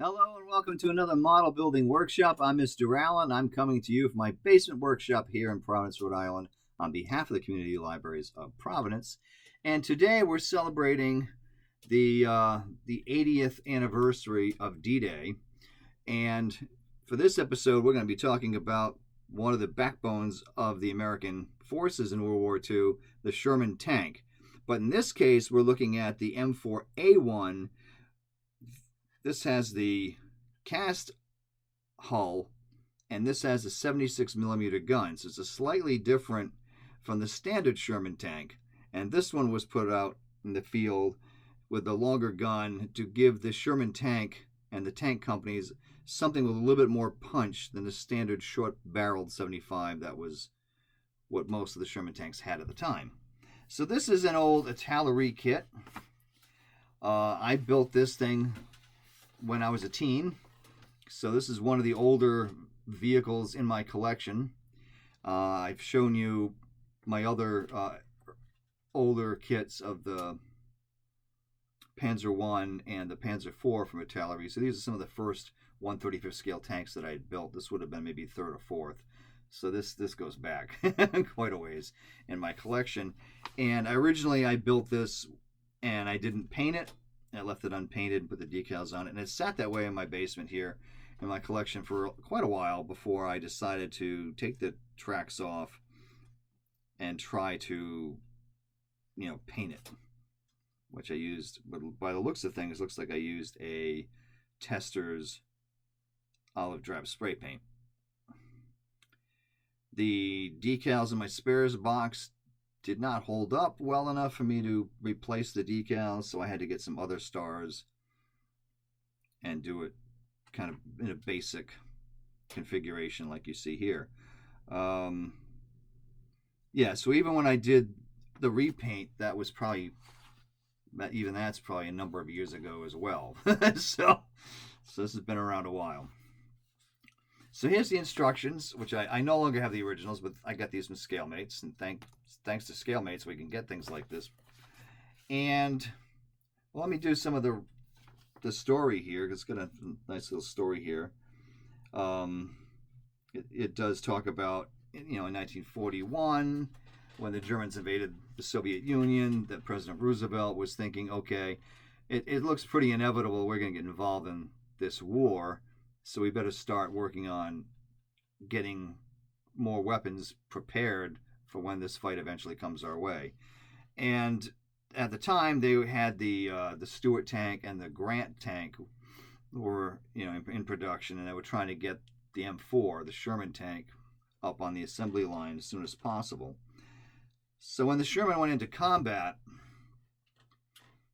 Hello and welcome to another model building workshop. I'm Mr. Allen. I'm coming to you from my basement workshop here in Providence, Rhode Island on behalf of the Community Libraries of Providence. And today we're celebrating the 80th anniversary of D-Day. And for this episode, we're going to be talking about one of the backbones of the American forces in World War II, the Sherman tank. But in this case, we're looking at the M4A1. This has the cast hull, and this has a 76 millimeter gun, so it's a slightly different from the standard Sherman tank. And this one was put out in the field with a longer gun to give the Sherman tank and the tank companies something with a little bit more punch than the standard short-barreled 75 that was what most of the Sherman tanks had at the time. So this is an old Italeri kit. I built this thing when I was a teen. So this is one of the older vehicles in my collection. I've shown you my other older kits of the Panzer I and the Panzer IV from Italeri. So these are some of the first 1/35 scale tanks that I had built. This would have been maybe third or fourth. So this goes back quite a ways in my collection. And originally I built this and I didn't paint it. I left it unpainted, put the decals on it, and it sat that way in my basement here in my collection for quite a while before I decided to take the tracks off and try to, paint it, which I used. But by the looks of things, it looks like I used a Tester's olive drab spray paint. The decals in my spares box did not hold up well enough for me to replace the decals, so I had to get some other stars and do it kind of in a basic configuration like you see here. So even when I did the repaint, that's probably a number of years ago as well. so this has been around a while. So here's the instructions, which I no longer have the originals, but I got these from ScaleMates, and thanks to ScaleMates we can get things like this. And let me do some of the story here, because it's got a nice little story here. It does talk about, in 1941, when the Germans invaded the Soviet Union, that President Roosevelt was thinking, okay, it looks pretty inevitable we're going to get involved in this war, so we better start working on getting more weapons prepared for when this fight eventually comes our way. And at the time, they had the Stuart tank and the Grant tank were in production, and they were trying to get the M4, the Sherman tank, up on the assembly line as soon as possible. So when the Sherman went into combat,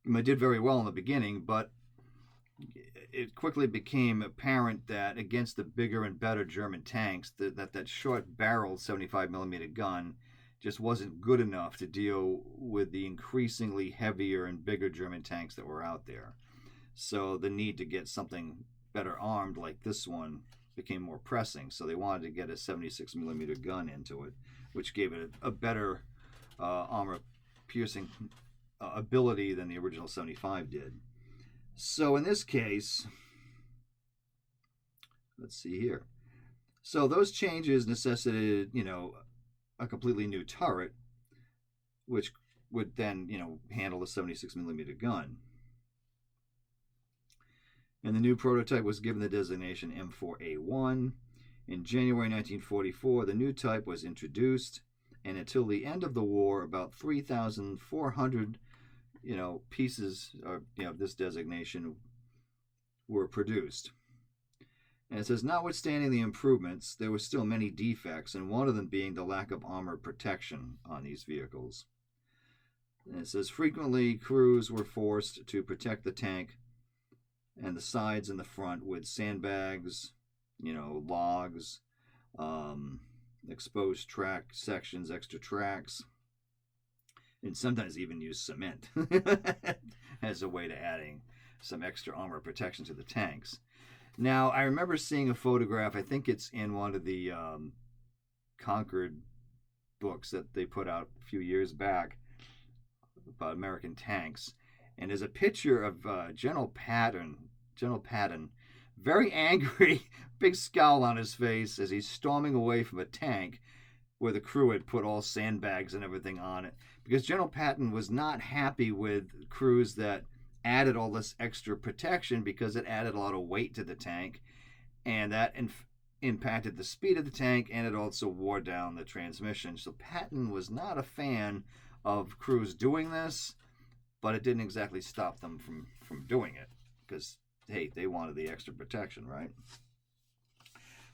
it did very well in the beginning, but it quickly became apparent that against the bigger and better German tanks, that short-barreled 75 millimeter gun just wasn't good enough to deal with the increasingly heavier and bigger German tanks that were out there. So the need to get something better armed like this one became more pressing. So they wanted to get a 76 millimeter gun into it, which gave it a better armor-piercing ability than the original 75 did. So in this case, let's see here. So those changes necessitated, a completely new turret, which would then, handle the 76 millimeter gun. And the new prototype was given the designation M4A1. In January 1944, the new type was introduced, and until the end of the war, about 3,400 pieces of this designation were produced. And it says, notwithstanding the improvements, there were still many defects, and one of them being the lack of armor protection on these vehicles. And it says, frequently crews were forced to protect the tank and the sides and the front with sandbags, logs, exposed track sections, extra tracks, and sometimes even use cement as a way to adding some extra armor protection to the tanks. Now, I remember seeing a photograph, I think it's in one of the Concord books that they put out a few years back about American tanks, and there's a picture of General Patton very angry, big scowl on his face as he's storming away from a tank where the crew had put all sandbags and everything on it. Because General Patton was not happy with crews that added all this extra protection because it added a lot of weight to the tank, and that impacted the speed of the tank, and it also wore down the transmission. So Patton was not a fan of crews doing this, but it didn't exactly stop them from doing it because, hey, they wanted the extra protection, right?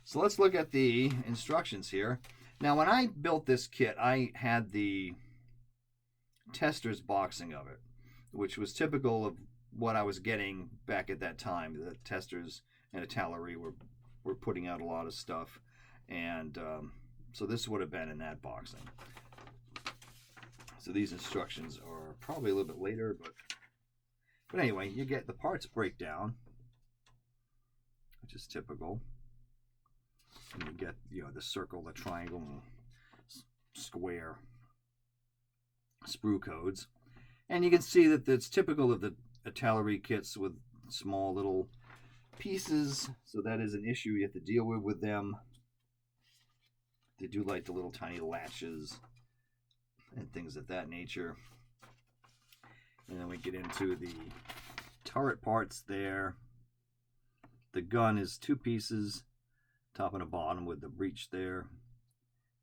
So let's look at the instructions here. Now, when I built this kit, I had the tester's boxing of it, which was typical of what I was getting back at that time. The testers and Italeri were putting out a lot of stuff, and so this would have been in that boxing. So these instructions are probably a little bit later, but anyway, you get the parts breakdown, which is typical. And you get, the circle, the triangle, and square sprue codes. And you can see that it's typical of the Italeri kits with small little pieces, so that is an issue you have to deal with them. They do like the little tiny latches and things of that nature. And then we get into the turret parts there. The gun is two pieces, top and a bottom with the breech there.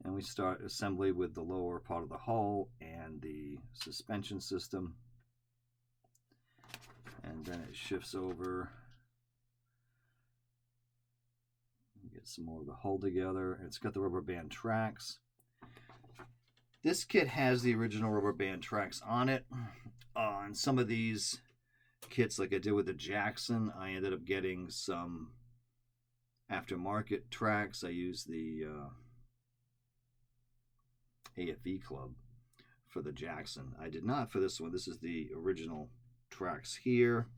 And we start assembly with the lower part of the hull and the suspension system. And then it shifts over. Get some more of the hull together. It's got the rubber band tracks. This kit has the original rubber band tracks on it. On some of these kits, like I did with the Jackson, I ended up getting some aftermarket tracks. I used the AFV Club for the Jackson. I did not for this one. This is the original tracks here.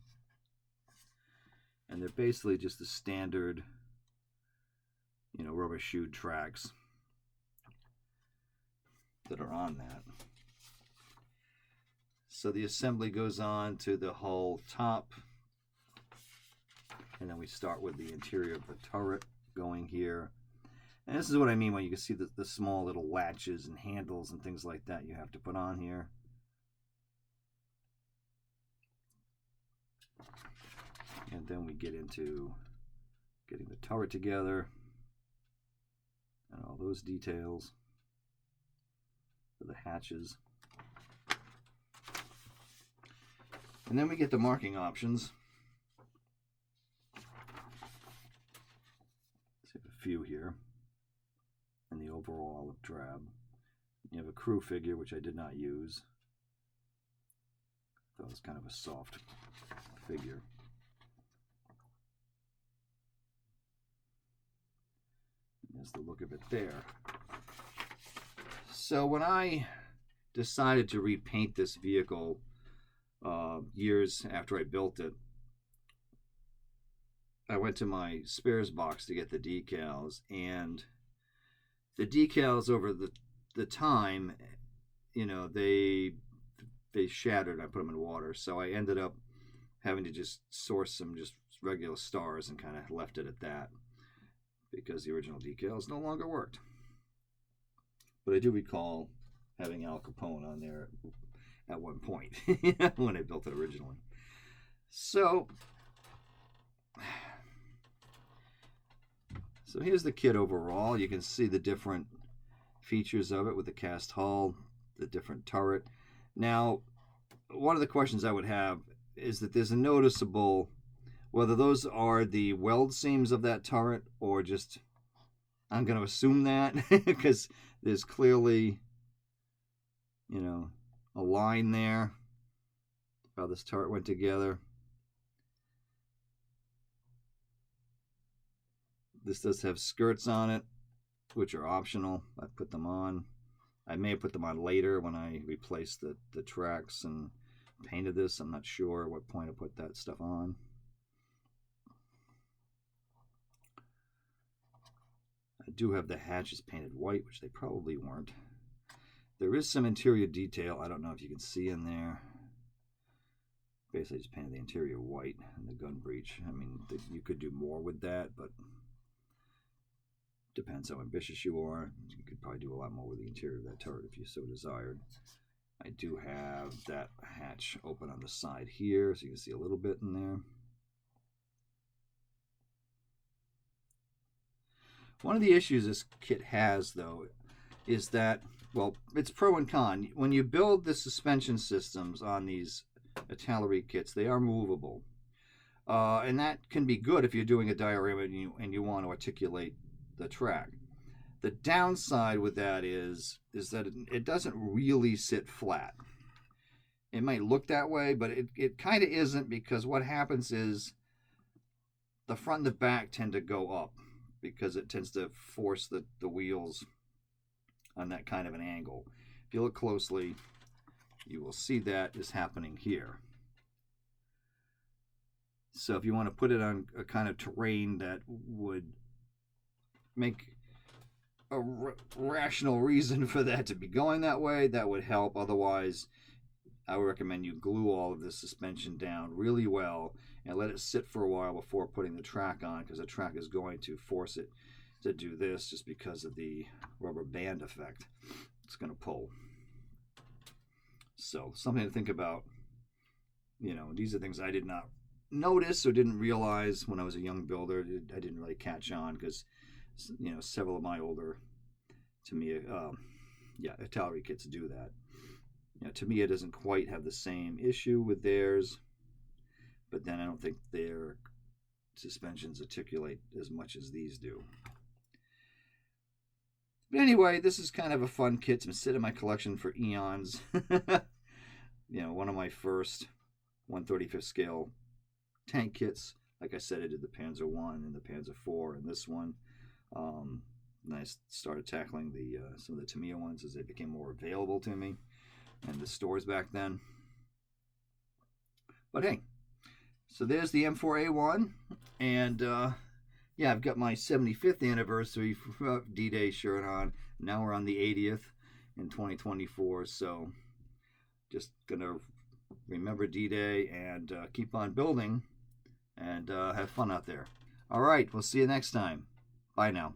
And they're basically just the standard, rubber shoed tracks that are on that. So the assembly goes on to the hull top, and then we start with the interior of the turret going here. And this is what I mean when you can see the small little latches and handles and things like that you have to put on here. And then we get into getting the turret together and all those details for the hatches. And then we get the marking options. Let's have a few here. And the overall olive drab. You have a crew figure, which I did not use. That was kind of a soft figure. There's the look of it there. So when I decided to repaint this vehicle years after I built it, I went to my spares box to get the decals, and the decals over the time, they shattered. I put them in water, so I ended up having to just source some just regular stars and kind of left it at that because the original decals no longer worked. But I do recall having Al Capone on there at one point when I built it originally. So here's the kit overall. You can see the different features of it with the cast hull, the different turret. Now, one of the questions I would have is that there's a noticeable, whether those are the weld seams of that turret or just, I'm going to assume that because there's clearly, a line there, how this turret went together. This does have skirts on it, which are optional. I put them on. I may have put them on later when I replaced the tracks and painted this. I'm not sure at what point I put that stuff on. I do have the hatches painted white, which they probably weren't. There is some interior detail. I don't know if you can see in there. Basically just painted the interior white and the gun breech. I mean, you could do more with that, but depends how ambitious you are. You could probably do a lot more with the interior of that turret if you so desired. I do have that hatch open on the side here, so you can see a little bit in there. One of the issues this kit has, though, is that, well, it's pro and con. When you build the suspension systems on these Italeri kits, they are movable. And that can be good if you're doing a diorama and you want to articulate the track. The downside with that is that it doesn't really sit flat. It might look that way, but it kind of isn't, because what happens is the front and the back tend to go up because it tends to force the wheels on that kind of an angle. If you look closely, you will see that is happening here. So if you want to put it on a kind of terrain that would make a rational reason for that to be going that way, that would help. Otherwise, I would recommend you glue all of this suspension down really well and let it sit for a while before putting the track on, because the track is going to force it to do this just because of the rubber band effect. It's going to pull. So something to think about. You know, these are things I did not notice or didn't realize when I was a young builder. I didn't really catch on because, you know, several of my older, to me, Italeri kits do that. You know, to me, it doesn't quite have the same issue with theirs, but then I don't think their suspensions articulate as much as these do. But anyway, this is kind of a fun kit. It's been sitting in my collection for eons. You know, one of my first 1/35th scale tank kits. Like I said, I did the Panzer I and the Panzer IV and this one. Then I started tackling some of the Tamiya ones as they became more available to me in the stores back then. But hey, so there's the M4A1, and yeah, I've got my 75th anniversary D-Day shirt on. Now we're on the 80th in 2024, so just gonna remember D-Day and keep on building and have fun out there. All right, we'll see you next time. Bye now.